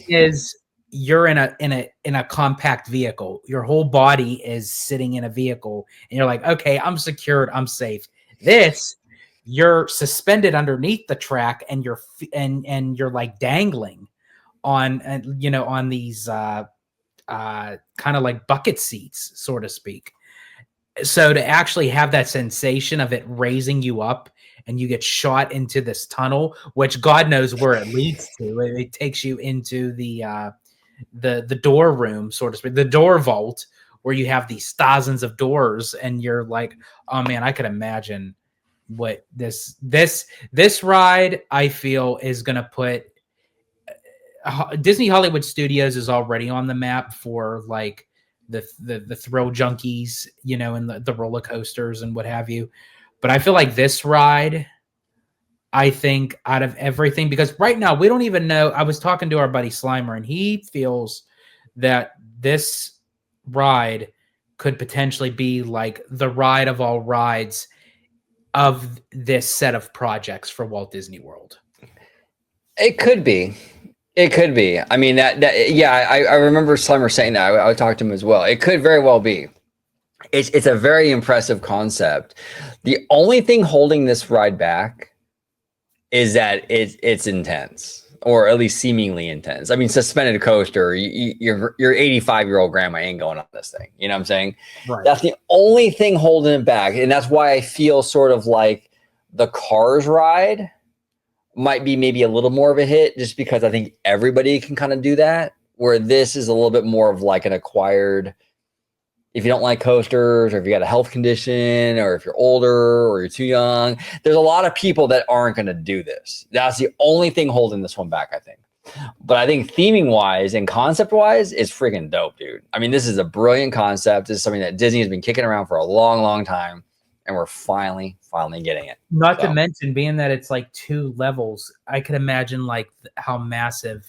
you're in a compact vehicle. Your whole body is sitting in a vehicle, and you're like, okay, I'm secured, I'm safe. This, you're suspended underneath the track, and you're like dangling on on these kind of like bucket seats, so to speak. So to actually have that sensation of it raising you up and you get shot into this tunnel, which God knows where it leads to. It takes you into the door room, so to speak, the door vault, where you have these thousands of doors, and you're like, oh man, I could imagine what this ride, I feel, is gonna put Disney Hollywood Studios is already on the map for like the thrill junkies, and the roller coasters and what have you. But I feel like this ride, I think out of everything, because right now we don't even know. I was talking to our buddy Slimer, and he feels that this ride could potentially be like the ride of all rides of this set of projects for Walt Disney World. It could be. It could be. I mean, I remember Slimer saying that. I would talk to him as well. It could very well be. It's a very impressive concept. The only thing holding this ride back is that it's intense, or at least seemingly intense. I mean, suspended coaster, your 85-year-old grandma ain't going on this thing. You know what I'm saying? Right. That's the only thing holding it back. And that's why I feel sort of like the Cars ride might be maybe a little more of a hit, just because I think everybody can kind of do that, where this is a little bit more of like an acquired, if you don't like coasters, or if you got a health condition, or if you're older or you're too young, there's a lot of people that aren't going to do this. That's the only thing holding this one back, I think. But I think theming wise and concept wise, it's freaking dope, dude. I mean, this is a brilliant concept. This is something that Disney has been kicking around for a long, long time, and we're finally getting it. Not to mention, being that it's like 2 levels, I could imagine like how massive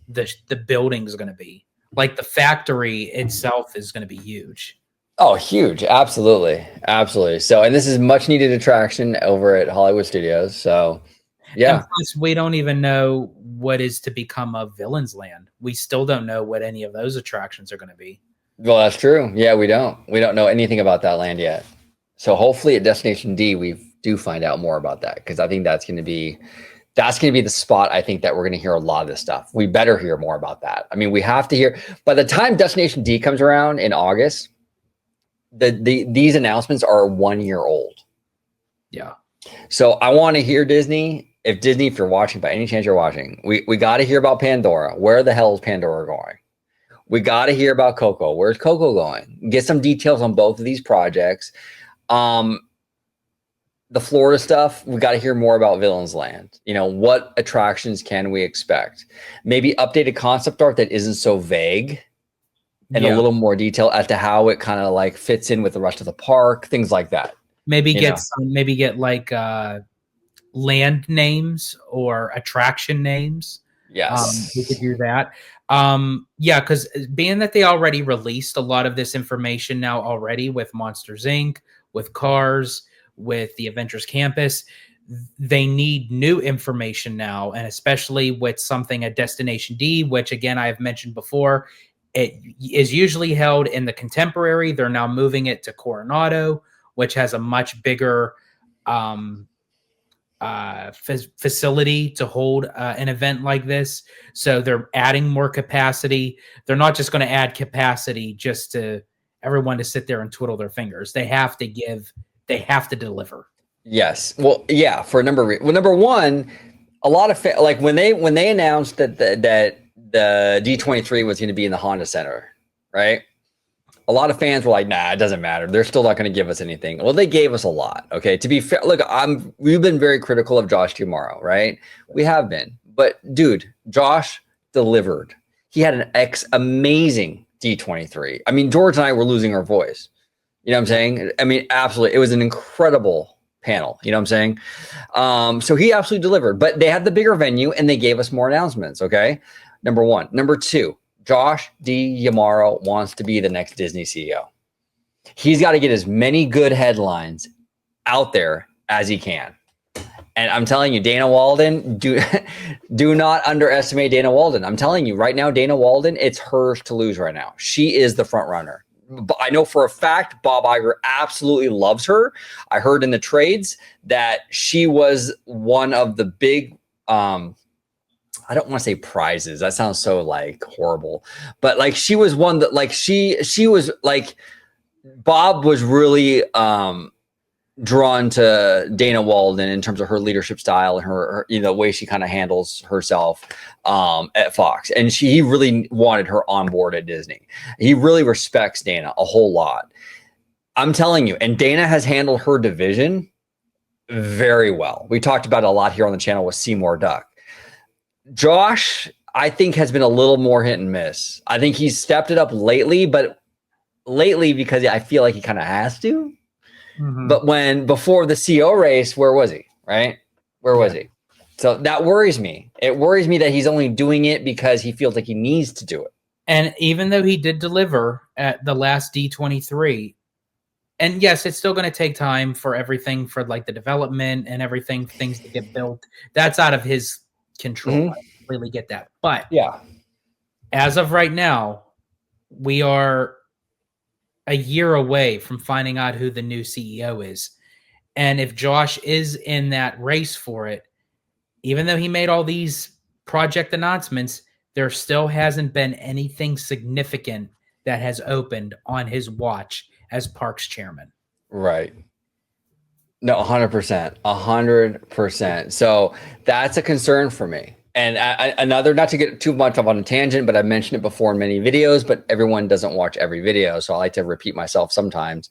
the building's going to be. Like the factory itself is going to be huge. Oh, huge. Absolutely. Absolutely. So, and this is much needed attraction over at Hollywood Studios. So, yeah. And plus, we don't even know what is to become of Villains Land. We still don't know what any of those attractions are going to be. Well, that's true. Yeah, we don't know anything about that land yet. So hopefully at Destination D, we do find out more about that, because I think that's going to be the spot. I think that we're going to hear a lot of this stuff. We better hear more about that. I mean, we have to hear, by the time Destination D comes around in August, these announcements are 1 year old. Yeah. So I want to hear Disney, if you're watching, by any chance you're watching, we got to hear about Pandora. Where the hell is Pandora going? We got to hear about Coco. Where's Coco going? Get some details on both of these projects. The Florida stuff, we got to hear more about Villains Land. What attractions can we expect? Maybe updated concept art that isn't so vague, and a little more detail as to how it kind of like fits in with the rest of the park, things like that. Maybe get like land names or attraction names. Yes. We could do that. Yeah, because being that they already released a lot of this information now already with Monsters Inc., with Cars, with the Avengers Campus, they need new information now, and especially with something at Destination D, which again I have mentioned before, it is usually held in the Contemporary. They're now moving it to Coronado, which has a much bigger facility to hold an event like this. So they're adding more capacity. They're not just going to add capacity just to everyone to sit there and twiddle their fingers. They have to deliver. Yes. Well, yeah, for a number of reasons. Well, number one, a lot of like when they announced that the D23 was going to be in the Honda Center, right? A lot of fans were like, nah, it doesn't matter. They're still not going to give us anything. Well, they gave us a lot. Okay. To be fair, look, we've been very critical of Josh Tomorrow, right? We have been. But dude, Josh delivered. He had an amazing D23. I mean, George and I were losing our voice. You know what I'm saying? I mean, absolutely. It was an incredible panel. You know what I'm saying? So he absolutely delivered. But they had the bigger venue and they gave us more announcements. Okay. Number one. Number two. Josh D'Amaro wants to be the next Disney CEO. He's got to get as many good headlines out there as he can. And I'm telling you, Dana Walden, do not underestimate Dana Walden. I'm telling you right now, Dana Walden, it's hers to lose right now. She is the front runner. I know for a fact Bob Iger absolutely loves her. I heard in the trades that she was one of the big I don't want to say prizes. That sounds so like horrible, but like she was one that like she was like Bob was really drawn to Dana Walden in terms of her leadership style and her you know, the way she kind of handles herself at Fox. And he really wanted her on board at Disney. He really respects Dana a whole lot. I'm telling you, and Dana has handled her division very well. We talked about it a lot here on the channel with Seymour Duck. Josh, I think, has been a little more hit and miss. I think he's stepped it up lately, but lately because I feel like he kind of has to. Mm-hmm. But before the CEO race, where was he? Right? Where was he? So that worries me. It worries me that he's only doing it because he feels like he needs to do it. And even though he did deliver at the last D23, and yes, it's still going to take time for everything, for like the development and everything, things to get built. That's out of his control. Mm-hmm. I completely get that. But yeah, as of right now, we are a year away from finding out who the new CEO is. And if Josh is in that race for it, even though he made all these project announcements, there still hasn't been anything significant that has opened on his watch as Parks chairman. Right. No, 100%, 100%. So that's a concern for me. And another, not to get too much off on a tangent, but I've mentioned it before in many videos, but everyone doesn't watch every video. So I like to repeat myself sometimes.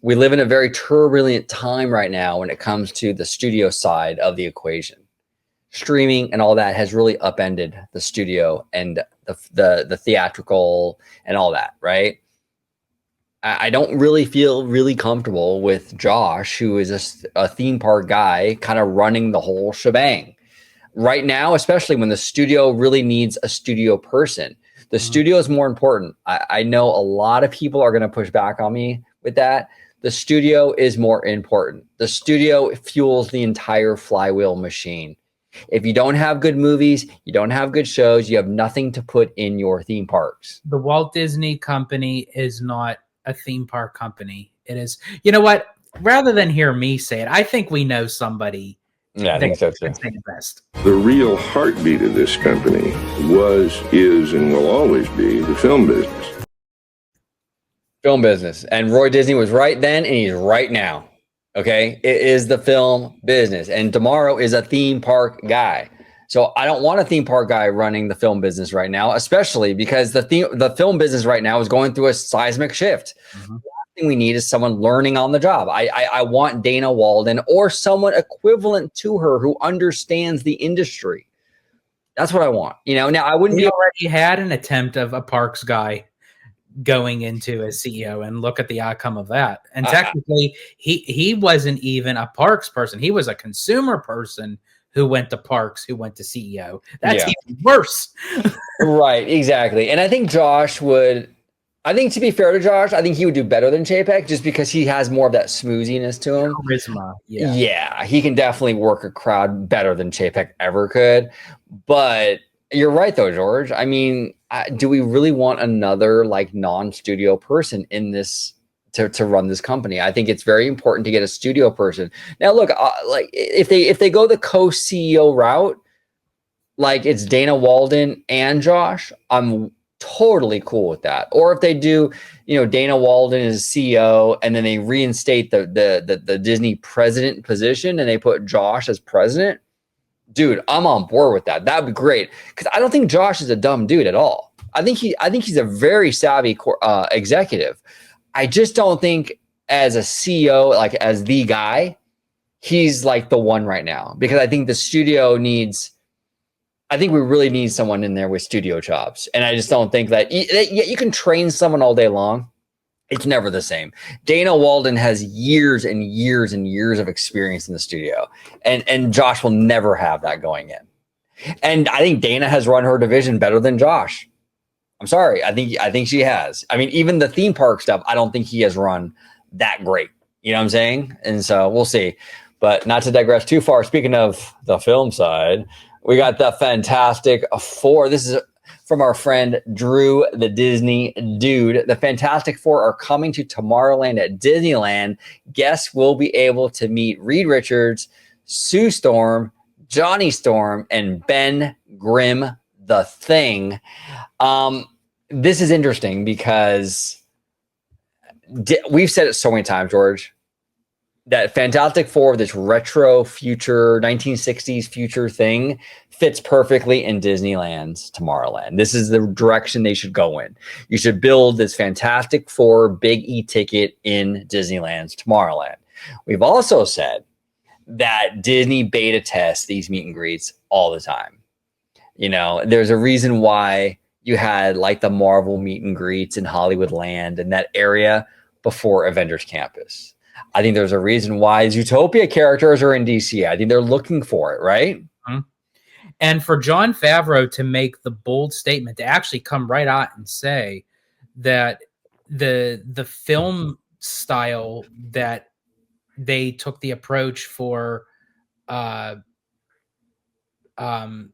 We live in a very turbulent time right now when it comes to the studio side of the equation. Streaming and all that has really upended the studio and the theatrical and all that, right? I don't really feel really comfortable with Josh, who is a theme park guy, kind of running the whole shebang. Right now, especially when the studio really needs a studio person. The studio is more important. I know a lot of people are going to push back on me with that. The studio is more important. The studio fuels the entire flywheel machine. If you don't have good movies, you don't have good shows, you have nothing to put in your theme parks. The Walt Disney Company is not a theme park company. It is, you know what? Rather than hear me say it, I think we know somebody. Yeah, I think so too. Say the best. The real heartbeat of this company was, is, and will always be the film business. Film business. And Roy Disney was right then, and he's right now. Okay? It is the film business. And Tomorrow is a theme park guy. So I don't want a theme park guy running the film business right now, especially because the film business right now is going through a seismic shift. Mm-hmm. The thing we need is someone learning on the job. I want Dana Walden or someone equivalent to her who understands the industry. That's what I want. You know, now I wouldn't be already had an attempt of a parks guy going into a CEO, and look at the outcome of that. And technically, he wasn't even a parks person. He was a consumer person who went to parks, who went to CEO. That's even worse. Right, exactly. And I think Josh would, I think to be fair to Josh, I think he would do better than Chapek just because he has more of that smooziness to him. Charisma. Yeah, he can definitely work a crowd better than Chapek ever could. But you're right though, George. I mean, do we really want another like non-studio person in this to run this company. I think it's very important to get a studio person. Now, look, like if they go the co-CEO route, like it's Dana Walden and Josh, I'm totally cool with that. Or if they do, Dana Walden is CEO and then they reinstate the Disney president position and they put Josh as president, dude, I'm on board with that. That'd be great, because I don't think Josh is a dumb dude at all. I think he's a very savvy executive. I just don't think as a CEO, like as the guy, he's like the one right now, because I think the studio needs. I think we really need someone in there with studio chops, and I just don't think that you can train someone all day long. It's never the same. Dana Walden has years and years and years of experience in the studio, and Josh will never have that going in. And I think Dana has run her division better than Josh. I'm sorry. I think she has. I mean, even the theme park stuff, I don't think he has run that great. You know what I'm saying? And so we'll see. But not to digress too far, speaking of the film side, we got the Fantastic Four. This is from our friend Drew, the Disney dude. The Fantastic Four are coming to Tomorrowland at Disneyland. Guests will be able to meet Reed Richards, Sue Storm, Johnny Storm, and Ben Grimm, the Thing. This is interesting because we've said it so many times, George, that Fantastic Four, this retro future, 1960s future thing, fits perfectly in Disneyland's Tomorrowland. This is the direction they should go in. You should build this Fantastic Four big e-ticket in Disneyland's Tomorrowland. We've also said that Disney beta tests these meet and greets all the time. There's a reason why you had like the Marvel meet and greets in Hollywoodland and that area before Avengers Campus. I think there's a reason why Zootopia characters are in DCA. I think they're looking for it, right? Mm-hmm. And for Jon Favreau to make the bold statement, to actually come right out and say that the film style that they took the approach for, I'm sorry,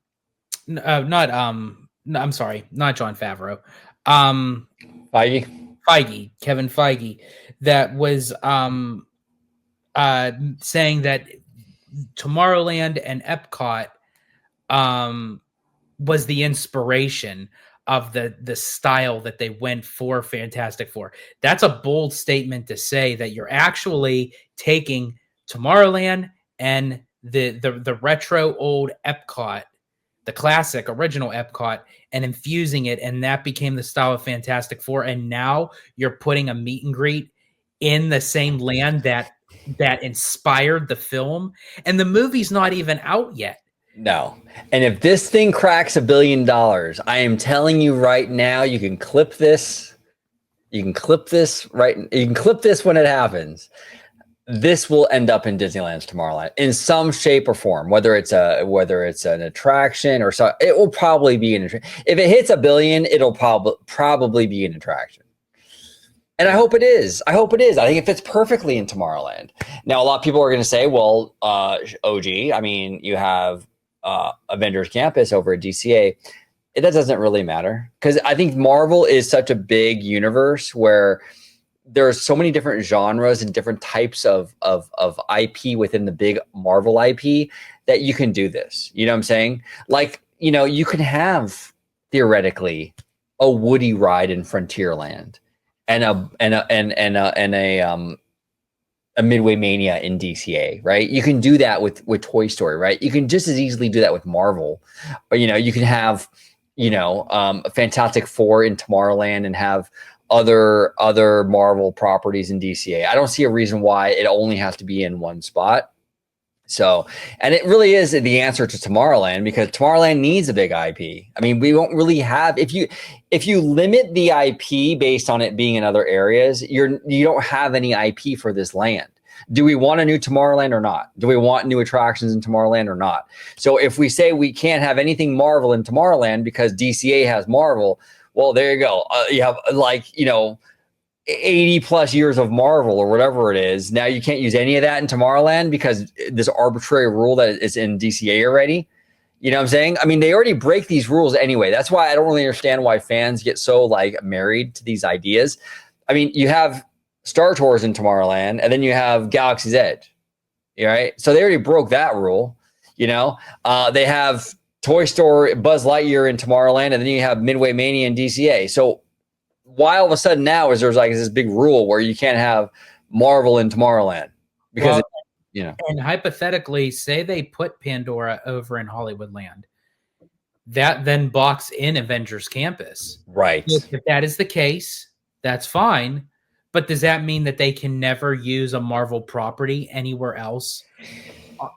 not Jon Favreau, Kevin Feige, that was saying that Tomorrowland and Epcot was the inspiration of the style that they went for Fantastic Four. That's a bold statement to say, that you're actually taking Tomorrowland and the retro old Epcot, the classic original Epcot, and infusing it, and that became the style of Fantastic Four. And now you're putting a meet and greet in the same land that inspired the film, and the movie's not even out yet. No. And if this thing cracks $1 billion, I am telling you right now, you can clip this. You can clip this when it happens. This will end up in Disneyland's Tomorrowland in some shape or form, whether it's an attraction or so. It will probably be if it hits $1 billion, it'll probably be an attraction. And I hope it is. I think it fits perfectly in Tomorrowland. Now, a lot of people are going to say, well, OG, I mean, you have Avengers Campus over at DCA. That doesn't really matter, because I think Marvel is such a big universe where there's so many different genres and different types of IP within the big Marvel IP that you can do this. You know what I'm saying? Like, you can have theoretically a Woody ride in Frontierland and a Midway Mania in DCA, right? You can do that with Toy Story, right? You can just as easily do that with Marvel. Or, you can have, a Fantastic Four in Tomorrowland and have other Marvel properties in DCA. I don't see a reason why it only has to be in one spot. So, and it really is the answer to Tomorrowland, because Tomorrowland needs a big IP. I mean, we won't really have, if you limit the IP based on it being in other areas, you don't have any IP for this land. Do we want a new Tomorrowland or not? Do we want new attractions in Tomorrowland or not? So if we say we can't have anything Marvel in Tomorrowland because DCA has Marvel, well, there you go. You have 80 plus years of Marvel or whatever it is. Now you can't use any of that in Tomorrowland because this arbitrary rule that is in DCA already. You know what I'm saying? I mean, they already break these rules anyway. That's why I don't really understand why fans get so married to these ideas. I mean, you have Star Tours in Tomorrowland, and then you have Galaxy's Edge. Right? So they already broke that rule. You know, they have Toy Story, Buzz Lightyear in Tomorrowland, and then you have Midway Mania and DCA. So why all of a sudden now is there's like this big rule where you can't have Marvel in Tomorrowland because you know. And hypothetically, say they put Pandora over in Hollywoodland, that then blocks in Avengers Campus. Right. If that is the case, that's fine. But does that mean that they can never use a Marvel property anywhere else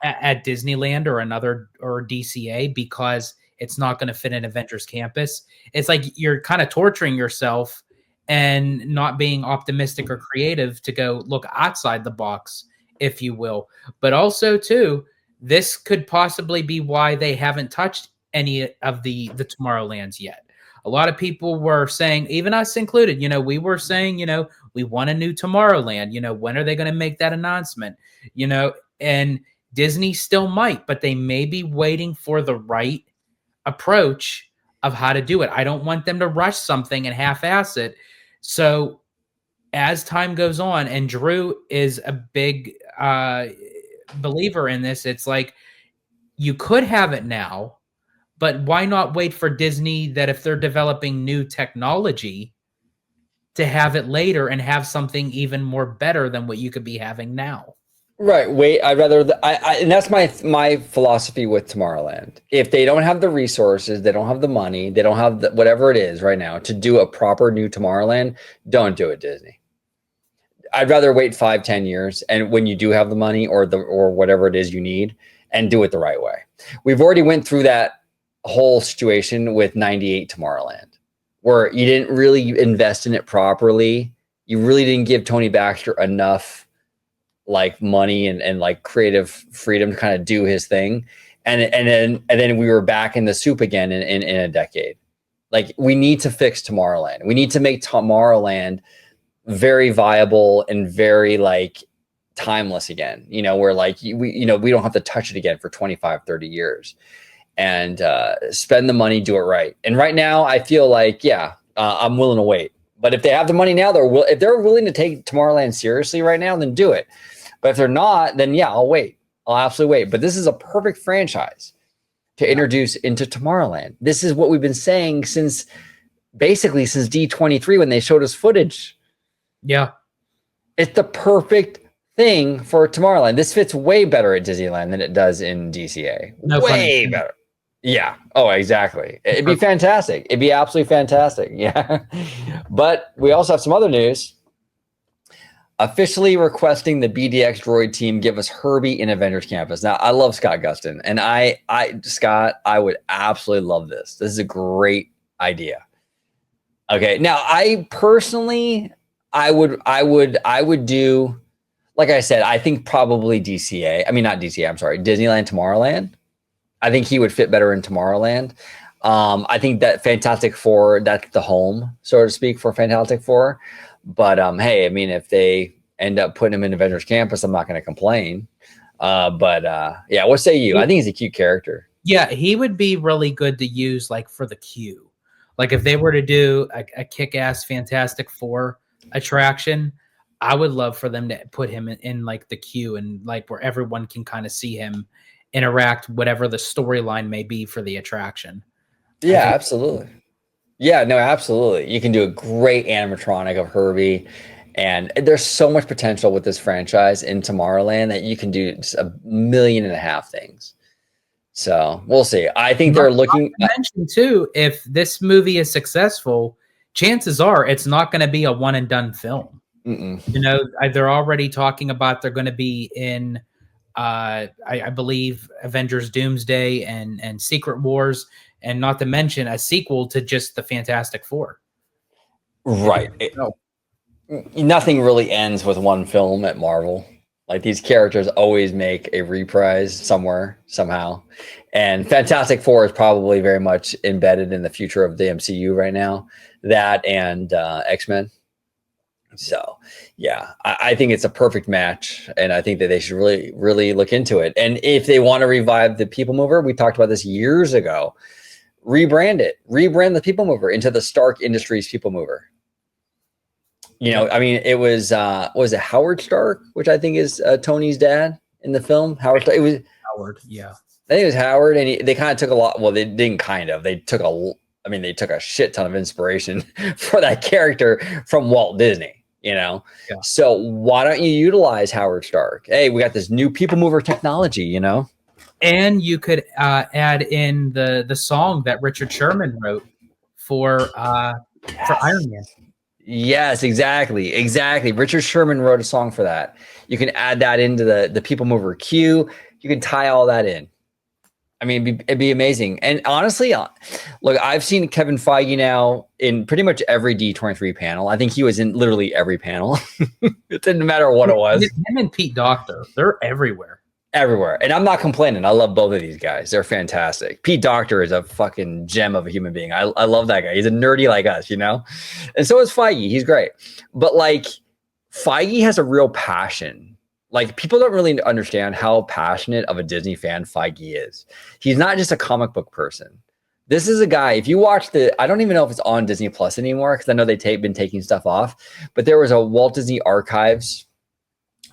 at Disneyland or DCA because it's not going to fit in Avengers Campus? It's like you're kind of torturing yourself and not being optimistic or creative to go look outside the box, if you will. But also, too, this could possibly be why they haven't touched any of the Tomorrowlands yet. A lot of people were saying, even us included, you know, we were saying, you know, we want a new Tomorrowland. You know, when are they going to make that announcement? You know, and Disney still might, but they may be waiting for the right approach of how to do it. I don't want them to rush something and half-ass it. So as time goes on, and Drew is a big believer in this, it's like you could have it now, but why not wait for Disney that if they're developing new technology to have it later and have something even more better than what you could be having now? Right. Wait, I'd rather, and that's my philosophy with Tomorrowland. If they don't have the resources, they don't have the money, they don't have whatever it is right now to do a proper new Tomorrowland, don't do it, Disney. I'd rather wait 5-10 years, and when you do have the money or whatever it is you need, and do it the right way. We've already went through that whole situation with 98 Tomorrowland, where you didn't really invest in it properly. You really didn't give Tony Baxter enough like money and like creative freedom to kind of do his thing. And then we were back in the soup again in a decade. Like, we need to fix Tomorrowland. We need to make Tomorrowland very viable and very like timeless again, you know, where like we don't have to touch it again for 25-30 years. And spend the money, do it right. And right now, I feel like, I'm willing to wait. But if they have the money now, if they're willing to take Tomorrowland seriously right now, then do it. But if they're not, then I'll wait. I'll absolutely wait. But this is a perfect franchise to introduce into Tomorrowland. This is what we've been saying since D23 when they showed us footage. Yeah. It's the perfect thing for Tomorrowland. This fits way better at Disneyland than it does in DCA. Way better. Yeah. Oh, exactly. It'd be fantastic. It'd be absolutely fantastic. Yeah. But we also have some other news. Officially requesting the BDX droid team give us Herbie in Avengers Campus. Now, I love Scott Gustin, and Scott, I would absolutely love this. This is a great idea. Okay. Now, I personally, I would do, like I said, I think probably DCA. I mean, not DCA. I'm sorry. Disneyland Tomorrowland. I think he would fit better in Tomorrowland. I think that Fantastic Four, that's the home, so to speak, for Fantastic Four. But hey, I mean, if they end up putting him in Avengers Campus, I'm not going to complain. Yeah, what say you? I think he's a cute character. Yeah, he would be really good to use like for the queue. Like if they were to do a kick-ass Fantastic Four attraction, I would love for them to put him in like the queue and like where everyone can kind of see him interact, whatever the storyline may be for the attraction. Yeah, absolutely. Yeah, no, absolutely. You can do a great animatronic of Herbie, and there's so much potential with this franchise in Tomorrowland that you can do just 1.5 million things. So we'll see. I think they're looking. Mention too, if this movie is successful, chances are it's not going to be a one and done film. Mm-mm. You know, they're already talking about they're going to be in, I believe, Avengers Doomsday and Secret Wars, and not to mention a sequel to just the Fantastic Four. Right. Nothing really ends with one film at Marvel. Like, these characters always make a reprise somewhere, somehow. And Fantastic Four is probably very much embedded in the future of the MCU right now. That and X-Men. So, yeah, I think it's a perfect match. And I think that they should really, really look into it. And if they want to revive the People Mover, we talked about this years ago. Rebrand the People Mover into the Stark Industries People Mover. You know, I mean, it was it Howard Stark, which I think is Tony's dad in the film. Howard Stark. It was Howard. Yeah. I think it was Howard, and they kind of took a lot. Well, they didn't kind of. They took they took a shit ton of inspiration for that character from Walt Disney. You know, Yeah. So why don't you utilize Howard Stark? Hey, we got this new people mover technology. You know, And you could add in the song that Richard Sherman wrote for Iron Man. Yes, exactly. Richard Sherman wrote a song for that. You can add that into the people mover queue. You can tie all that in. I mean, it'd be amazing. And honestly, look, I've seen Kevin Feige now in pretty much every D23 panel. I think he was in literally every panel. It didn't matter what it was. Him and Pete Docter, they're everywhere. Everywhere. And I'm not complaining. I love both of these guys. They're fantastic. Pete Docter is a fucking gem of a human being. I love that guy. He's a nerdy like us, you know? And so is Feige. He's great. But like Feige has a real passion. Like people don't really understand how passionate of a Disney fan Feige is. He's not just a comic book person. This is a guy, if you watch I don't even know if it's on Disney Plus anymore, because I know they've been taking stuff off, but there was a Walt Disney Archives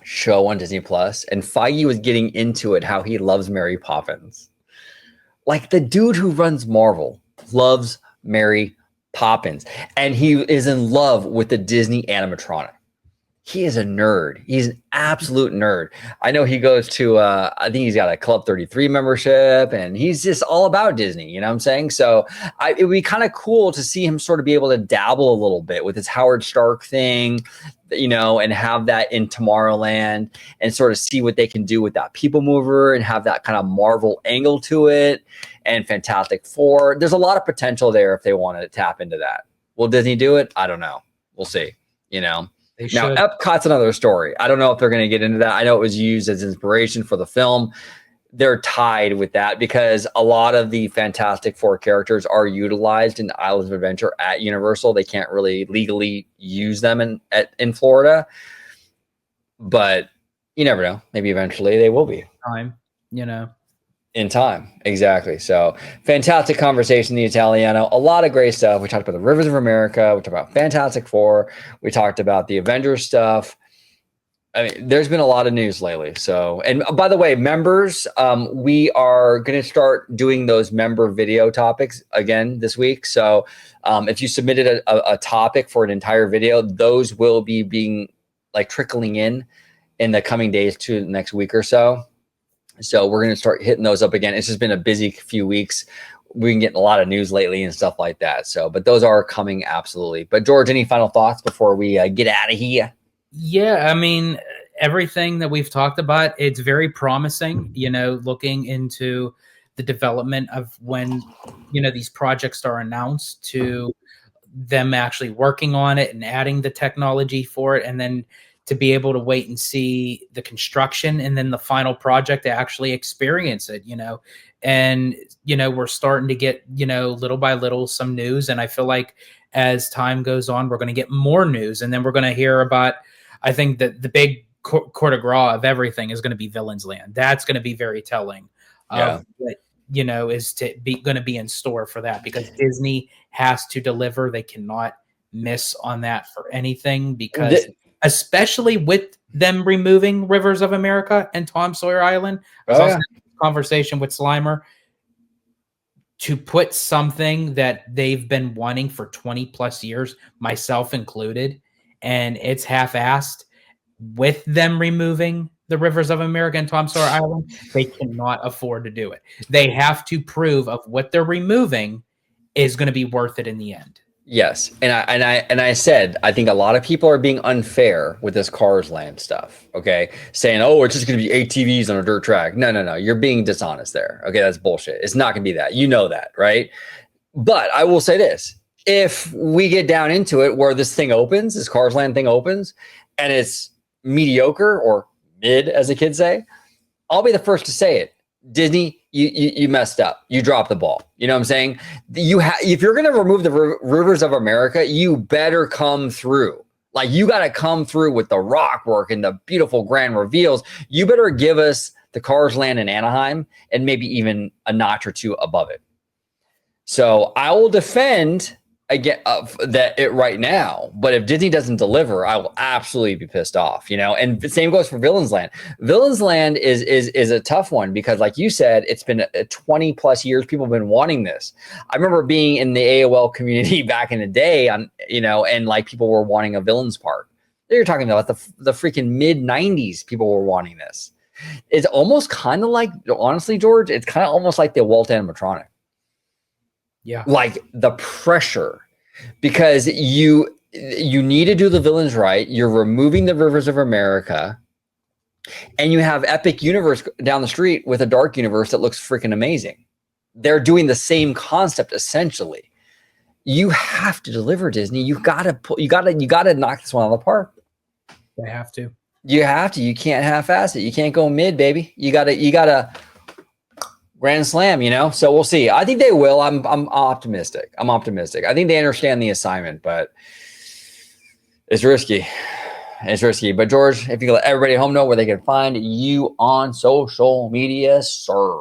show on Disney Plus, and Feige was getting into it, how he loves Mary Poppins. Like the dude who runs Marvel loves Mary Poppins, and he is in love with the Disney animatronic. He is a nerd. He's an absolute nerd. I know he goes to, I think he's got a Club 33 membership, and he's just all about Disney. You know what I'm saying? So it would be kind of cool to see him sort of be able to dabble a little bit with his Howard Stark thing, you know, and have that in Tomorrowland and sort of see what they can do with that people mover and have that kind of Marvel angle to it, and Fantastic Four. There's a lot of potential there if they want to tap into that. Will Disney do it? I don't know. We'll see, you know. Now, Epcot's another story. I don't know if they're going to get into that. I know it was used as inspiration for the film. They're tied with that because a lot of the Fantastic Four characters are utilized in Islands of Adventure at Universal. They can't really legally use them in Florida. But you never know. Maybe eventually they will be. Time, you know. In time, exactly. So fantastic conversation, the Italiano. A lot of great stuff. We talked about the Rivers of America. We talked about Fantastic Four. We talked about the Avengers stuff. I mean, there's been a lot of news lately. So, and by the way, members, we are going to start doing those member video topics again this week. So if you submitted a topic for an entire video, those will be being like trickling in the coming days to the next week or so. So we're going to start hitting those up again. It's just been a busy few weeks. We've been getting a lot of news lately and stuff like that. So, but those are coming absolutely. But George, any final thoughts before we get out of here? Yeah, I mean, everything that we've talked about, it's very promising, you know, looking into the development of when, you know, these projects are announced to them actually working on it and adding the technology for it, and then to be able to wait and see the construction and then the final project to actually experience it, you know. And, you know, we're starting to get, you know, little by little some news. And I feel like as time goes on, we're going to get more news. And then we're going to hear about, I think that the big coup de grace of everything is going to be Villains Land. That's going to be very telling of what, you know, is going to be in store for that, because Disney has to deliver. They cannot miss on that for anything, because especially with them removing Rivers of America and Tom Sawyer Island. I was also having a conversation with Slimer to put something that they've been wanting for 20 plus years, myself included, and it's half-assed. With them removing the Rivers of America and Tom Sawyer Island, they cannot afford to do it. They have to prove of what they're removing is going to be worth it in the end. Yes, and I said I think a lot of people are being unfair with this Cars Land stuff. Okay, saying, oh, it's just going to be ATVs on a dirt track. No, you're being dishonest there. Okay, that's bullshit. It's not going to be that. You know that, right? But I will say this: if we get down into it, where this thing opens, this Cars Land thing opens, and it's mediocre or mid, as the kids say, I'll be the first to say it. Disney, you messed up. You dropped the ball. You know what I'm saying? If you're going to remove the Rivers of America, you better come through. Like, you got to come through with the rock work and the beautiful grand reveals. You better give us the Cars Land in Anaheim and maybe even a notch or two above it. So I will defend I get that it right now, but if Disney doesn't deliver, I will absolutely be pissed off, And the same goes for Villains Land. Villains Land is a tough one because, like you said, it's been 20 plus years. People have been wanting this. I remember being in the AOL community back in the day, and like people were wanting a Villains Park. You're talking about the freaking mid 90s. People were wanting this. It's almost kind of like, honestly, George, it's kind of almost like the Walt animatronic. Yeah. Like the pressure, because you need to do the villains right. You're removing the rivers of America, and you have Epic Universe down the street with a dark universe that looks freaking amazing. They're doing the same concept essentially. You have to deliver, Disney. You gotta knock this one out of the park. They have to. You have to. You can't half-ass it. You can't go mid, baby. You gotta grand slam, So we'll see. I think they will. I'm optimistic. I think they understand the assignment, but it's risky. But George, if you can let everybody at home know where they can find you on social media, sir.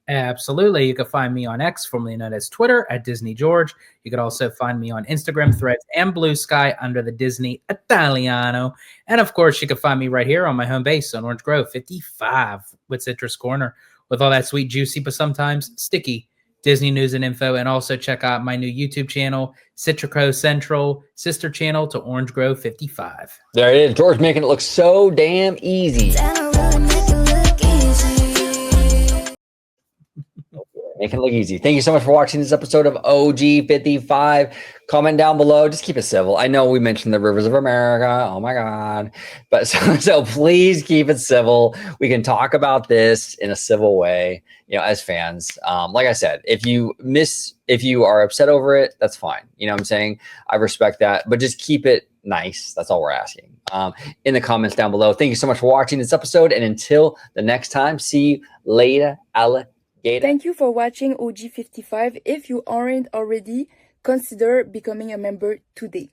Absolutely. You can find me on X, formerly known as Twitter, at Disney George. You can also find me on Instagram, Threads, and Blue Sky under the Disney Italiano. And of course, you can find me right here on my home base on Orange Grove 55 with Citrus Corner, with all that sweet, juicy, but sometimes sticky Disney news and info. And also check out my new YouTube channel, Citrico Central, sister channel to Orange Grove 55. There it is. George making it look so damn easy. Make it look easy. Thank you so much for watching this episode of OG 55. Comment down below. Just keep it civil. I know we mentioned the rivers of America. Oh my God. But so please keep it civil. We can talk about this in a civil way, as fans. Like I said, if you are upset over it, that's fine. You know what I'm saying? I respect that, but just keep it nice. That's all we're asking. In the comments down below. Thank you so much for watching this episode. And until the next time, see you later, alligator. Thank you for watching OG55. If you aren't already, consider becoming a member today.